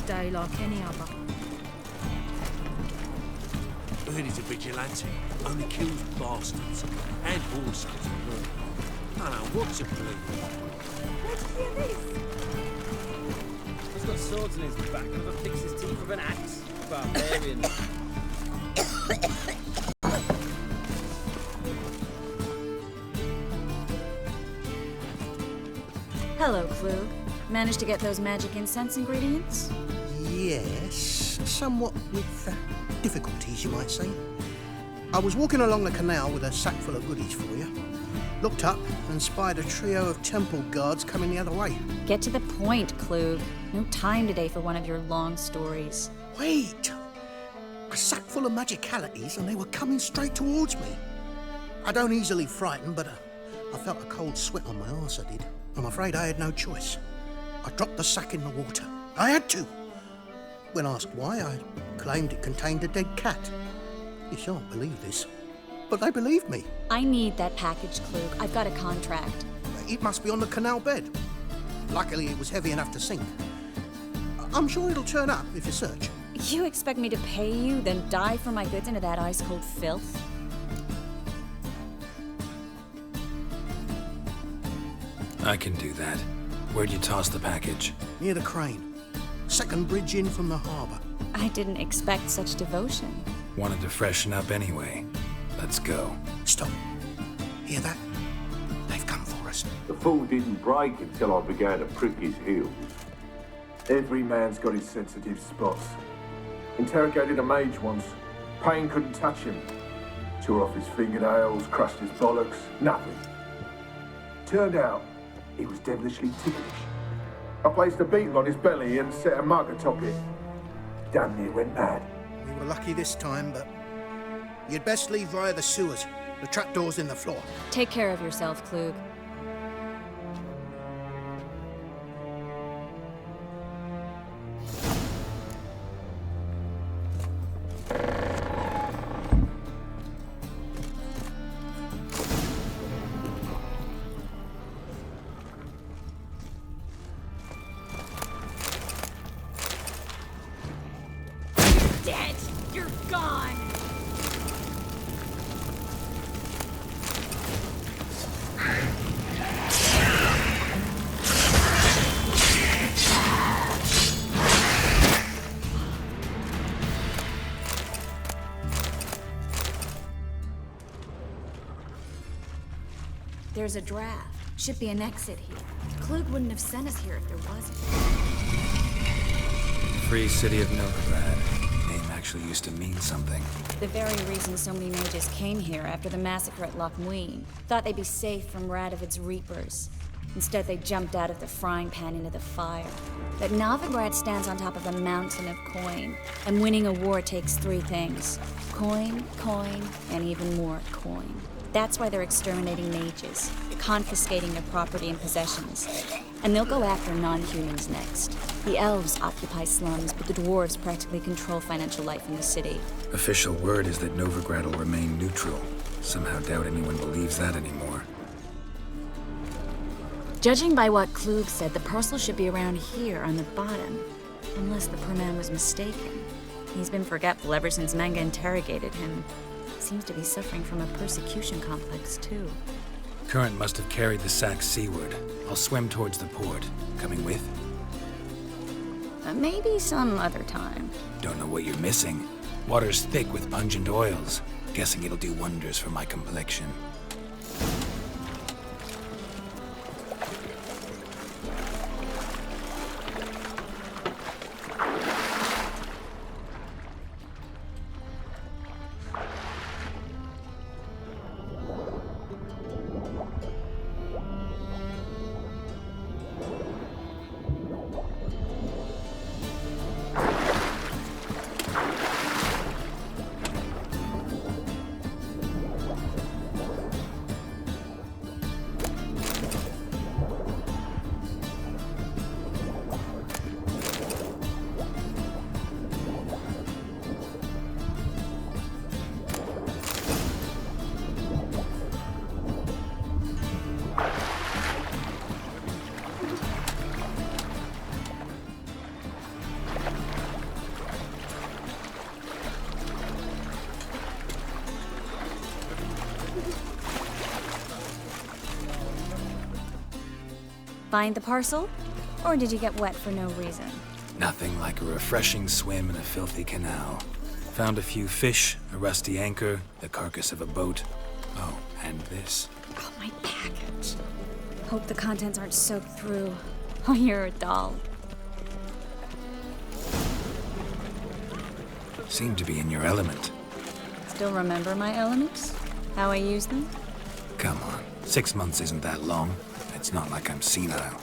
Day like any other. Heard he's a vigilante. Only kills bastards. And horses. I don't know what to believe. Where'd you hear this? He's got swords in his back. Never picks his teeth with an axe. Barbarian. Hello, Klug. Managed to get those magic incense ingredients? Yes, somewhat with difficulties, you might say. I was walking along the canal with a sack full of goodies for you. Looked up and spied a trio of temple guards coming the other way. Get to the point, Klug. No time today for one of your long stories. Wait! A sack full of magicalities and they were coming straight towards me. I don't easily frighten, but I felt a cold sweat on my arse, I did. I'm afraid I had no choice. I dropped the sack in the water. I had to. When asked why, I claimed it contained a dead cat. You shan't believe this, but they believed me. I need that package, Klug. I've got a contract. It must be on the canal bed. Luckily, it was heavy enough to sink. I'm sure it'll turn up if you search. You expect me to pay you, then dive for my goods into that ice-cold filth? I can do that. Where'd you toss the package? Near the crane. Second bridge in from the harbour. I didn't expect such devotion. Wanted to freshen up anyway. Let's go. Stop. Hear that? They've come for us. The fool didn't break until I began to prick his heels. Every man's got his sensitive spots. Interrogated a mage once. Pain couldn't touch him. Tore off his fingernails, crushed his bollocks, nothing. Turned out, he was devilishly ticklish. I placed a beetle on his belly and set a mug atop it. Damn near went mad. We were lucky this time, but you'd best leave via the sewers. The trapdoor's in the floor. Take care of yourself, Klug. Dead! You're gone! There's a draft. Should be an exit here. Klug wouldn't have sent us here if there wasn't. Free City of Novigrad. Name actually used to mean something. The very reason so many mages came here after the massacre at Loch Muin. Thought they'd be safe from Radovid's reapers. Instead, they jumped out of the frying pan into the fire. But Novigrad stands on top of a mountain of coin, and winning a war takes three things. Coin, coin, and even more coin. That's why they're exterminating mages, confiscating their property and possessions. And they'll go after non-humans next. The elves occupy slums, but the dwarves practically control financial life in the city. Official word is that Novigrad will remain neutral. Somehow doubt anyone believes that anymore. Judging by what Klug said, the parcel should be around here on the bottom. Unless the poor man was mistaken. He's been forgetful ever since Manga interrogated him. Seems to be suffering from a persecution complex, too. Current must have carried the sack seaward. I'll swim towards the port. Coming with? Maybe some other time. Don't know what you're missing. Water's thick with pungent oils. Guessing it'll do wonders for my complexion. Find the parcel? Or did you get wet for no reason? Nothing like a refreshing swim in a filthy canal. Found a few fish, a rusty anchor, the carcass of a boat. Oh, and this. Oh, my package. Hope the contents aren't soaked through. Oh, you're a doll. Seem to be in your element. Still remember my elements? How I use them? Come on, 6 months isn't that long. It's not like I'm senile.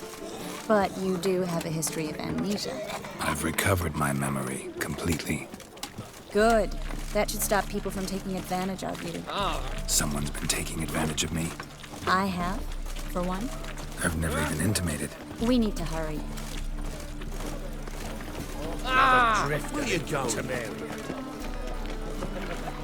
But you do have a history of amnesia. I've recovered my memory completely. Good. That should stop people from taking advantage of you. Someone's been taking advantage of me. I have, for one. I've never even intimated. We need to hurry. Where you going?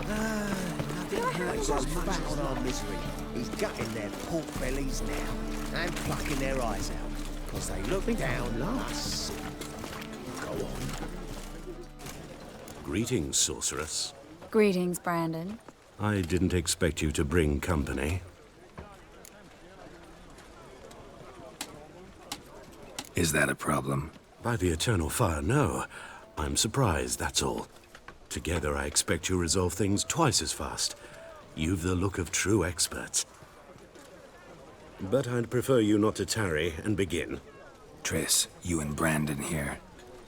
Nothing hurts back on our misery. He's gutting their pork bellies now and plucking their eyes out because they look down on us. Go on. Greetings, sorceress. Greetings, Brandon. I didn't expect you to bring company. Is that a problem? By the eternal fire, no. I'm surprised, that's all. Together, I expect you resolve things twice as fast. You've the look of true experts. But I'd prefer you not to tarry and begin. Triss, you and Brandon here.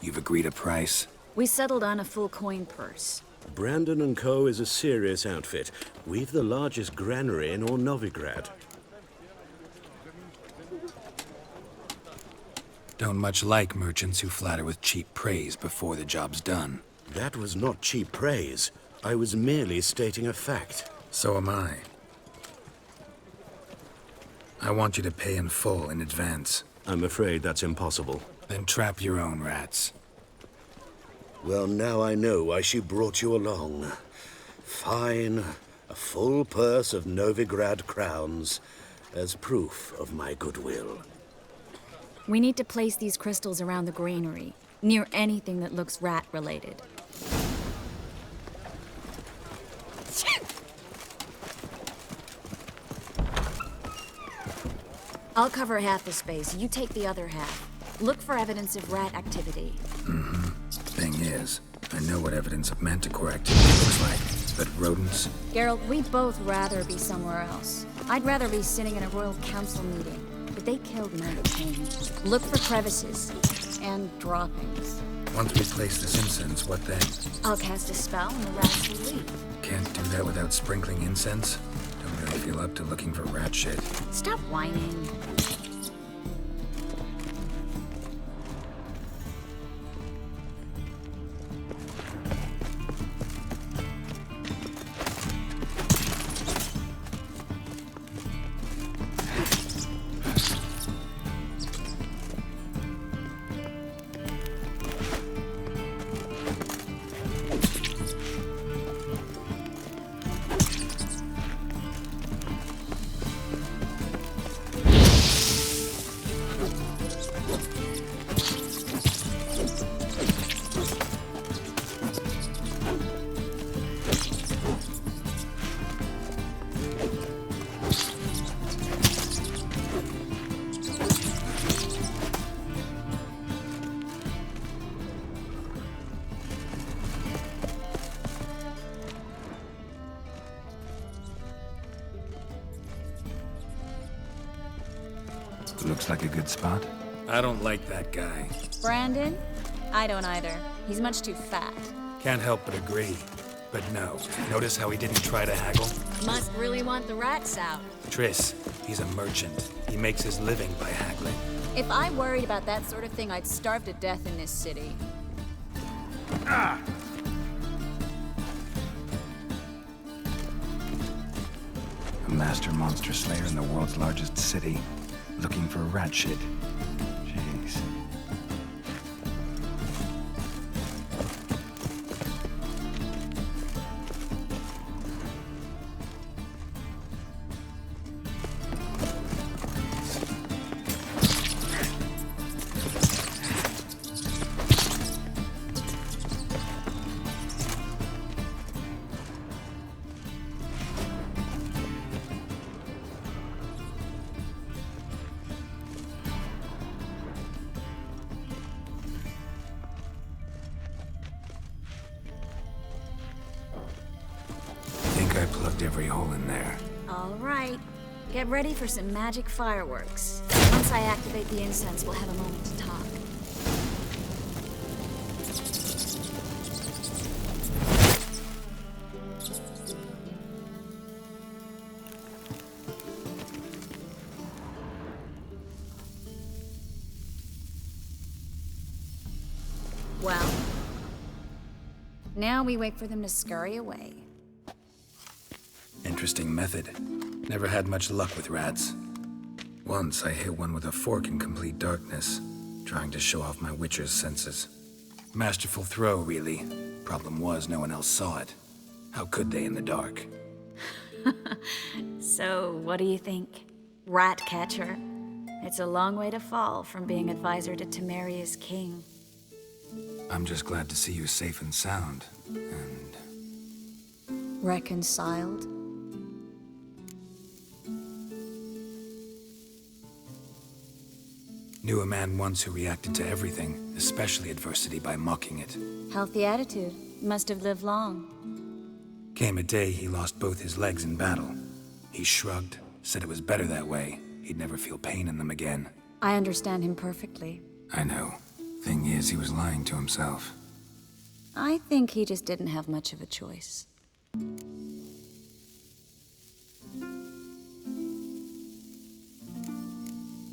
You've agreed a price? We settled on a full coin purse. Brandon & Co. is a serious outfit. We've the largest granary in all Novigrad. Don't much like merchants who flatter with cheap praise before the job's done. That was not cheap praise. I was merely stating a fact. So am I. I want you to pay in full in advance. I'm afraid that's impossible. Then trap your own rats. Well, now I know why she brought you along. Fine. A full purse of Novigrad crowns as proof of my goodwill. We need to place these crystals around the granary, near anything that looks rat-related. I'll cover half the space. You take the other half. Look for evidence of rat activity. Mm-hmm. Thing is, I know what evidence of manticore activity looks like, but rodents? Geralt, we'd both rather be somewhere else. I'd rather be sitting in a royal council meeting, but they killed my king. Look for crevices and droppings. Once we place this incense, what then? I'll cast a spell and the rats will leave. Can't do that without sprinkling incense? Don't really feel up to looking for rat shit. Stop whining. Looks like a good spot. I don't like that guy. Brandon? I don't either. He's much too fat. Can't help but agree. But no, notice how he didn't try to haggle? Must really want the rats out. Triss, he's a merchant. He makes his living by haggling. If I worried about that sort of thing, I'd starve to death in this city. Ah! A master monster slayer in the world's largest city, looking for rat shit. Jeez. I plugged every hole in there. All right. Get ready for some magic fireworks. Once I activate the incense, we'll have a moment to talk. Well, now we wait for them to scurry away. Interesting method. Never had much luck with rats. Once I hit one with a fork in complete darkness, trying to show off my witcher's senses. Masterful throw, really. Problem was, no one else saw it. How could they in the dark? So, what do you think? Rat catcher? It's a long way to fall from being advisor to Temeria's king. I'm just glad to see you safe and sound, and... Reconciled? Knew a man once who reacted to everything, especially adversity, by mocking it. Healthy attitude. Must have lived long. Came a day he lost both his legs in battle. He shrugged, said it was better that way. He'd never feel pain in them again. I understand him perfectly. I know. Thing is, he was lying to himself. I think he just didn't have much of a choice.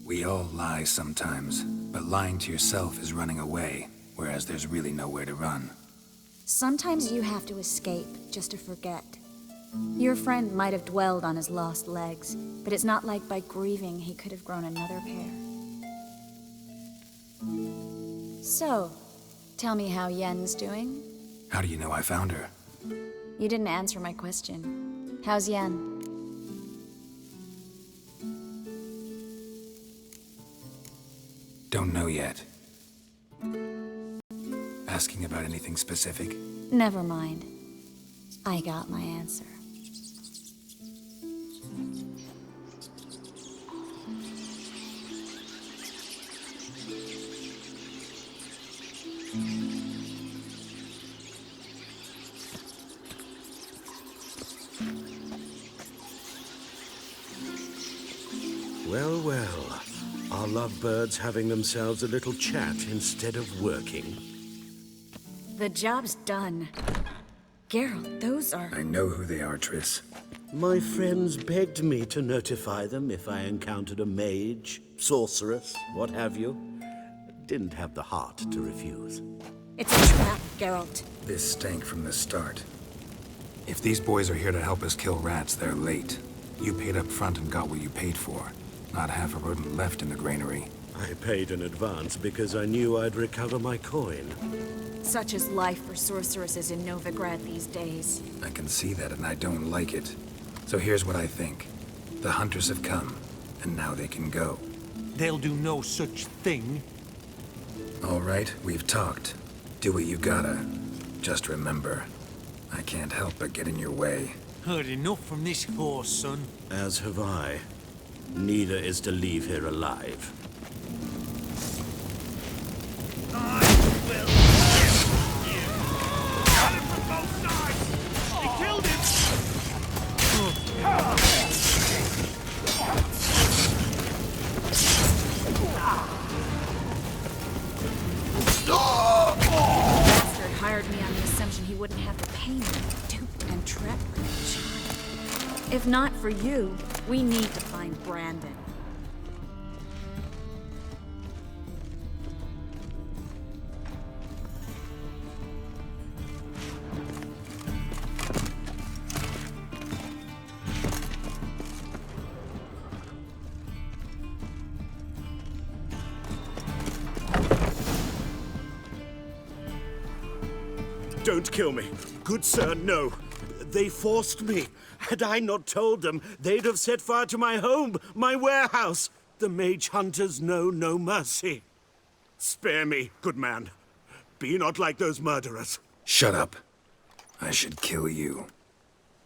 We all lie sometimes, but lying to yourself is running away, whereas there's really nowhere to run. Sometimes you have to escape just to forget. Your friend might have dwelled on his lost legs, but it's not like by grieving he could have grown another pair. So, tell me how Yen's doing? How do you know I found her? You didn't answer my question. How's Yen? Don't know yet. Asking about anything specific? Never mind. I got my answer. Well, well. Are lovebirds having themselves a little chat instead of working? The job's done. Geralt, those are... I know who they are, Triss. My friends begged me to notify them if I encountered a mage, sorceress, what have you. Didn't have the heart to refuse. It's a trap, Geralt. This stank from the start. If these boys are here to help us kill rats, they're late. You paid up front and got what you paid for. Not half a rodent left in the granary. I paid in advance because I knew I'd recover my coin. Such is life for sorceresses in Novigrad these days. I can see that, and I don't like it. So here's what I think. The hunters have come, and now they can go. They'll do no such thing. All right, we've talked. Do what you gotta. Just remember, I can't help but get in your way. Heard enough from this horse, son. As have I. Neither is to leave here alive. wouldn't have to pay me to dupe and trap like a child. If not for you, we need to find Brandon. Don't kill me. Good sir, no. They forced me. Had I not told them, they'd have set fire to my home, my warehouse. The mage hunters know no mercy. Spare me, good man. Be not like those murderers. Shut up. I should kill you.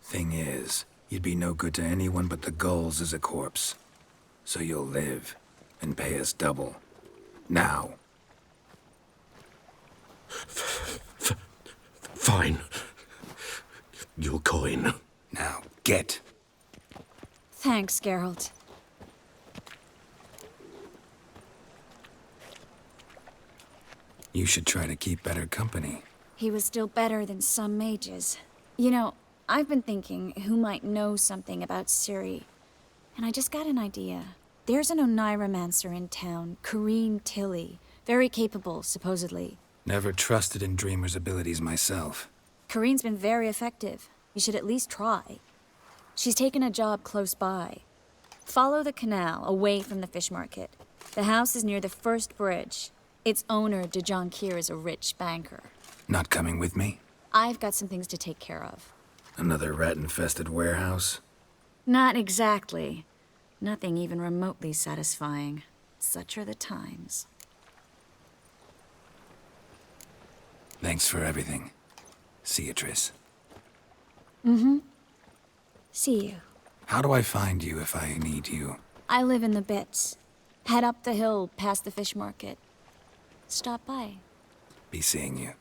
Thing is, you'd be no good to anyone but the gulls as a corpse. So you'll live and pay us double. Now. Fine. Your coin. Now, get. Thanks, Geralt. You should try to keep better company. He was still better than some mages. You know, I've been thinking who might know something about Ciri. And I just got an idea. There's an Oneiromancer in town, Corrine Tilly. Very capable, supposedly. Never trusted in Dreamer's abilities myself. Corrine's been very effective. You should at least try. She's taken a job close by. Follow the canal, away from the fish market. The house is near the first bridge. Its owner, Dejon Kier, is a rich banker. Not coming with me? I've got some things to take care of. Another rat-infested warehouse? Not exactly. Nothing even remotely satisfying. Such are the times. Thanks for everything. See you, Triss. Mm-hmm. See you. How do I find you if I need you? I live in the Bits. Head up the hill past the fish market. Stop by. Be seeing you.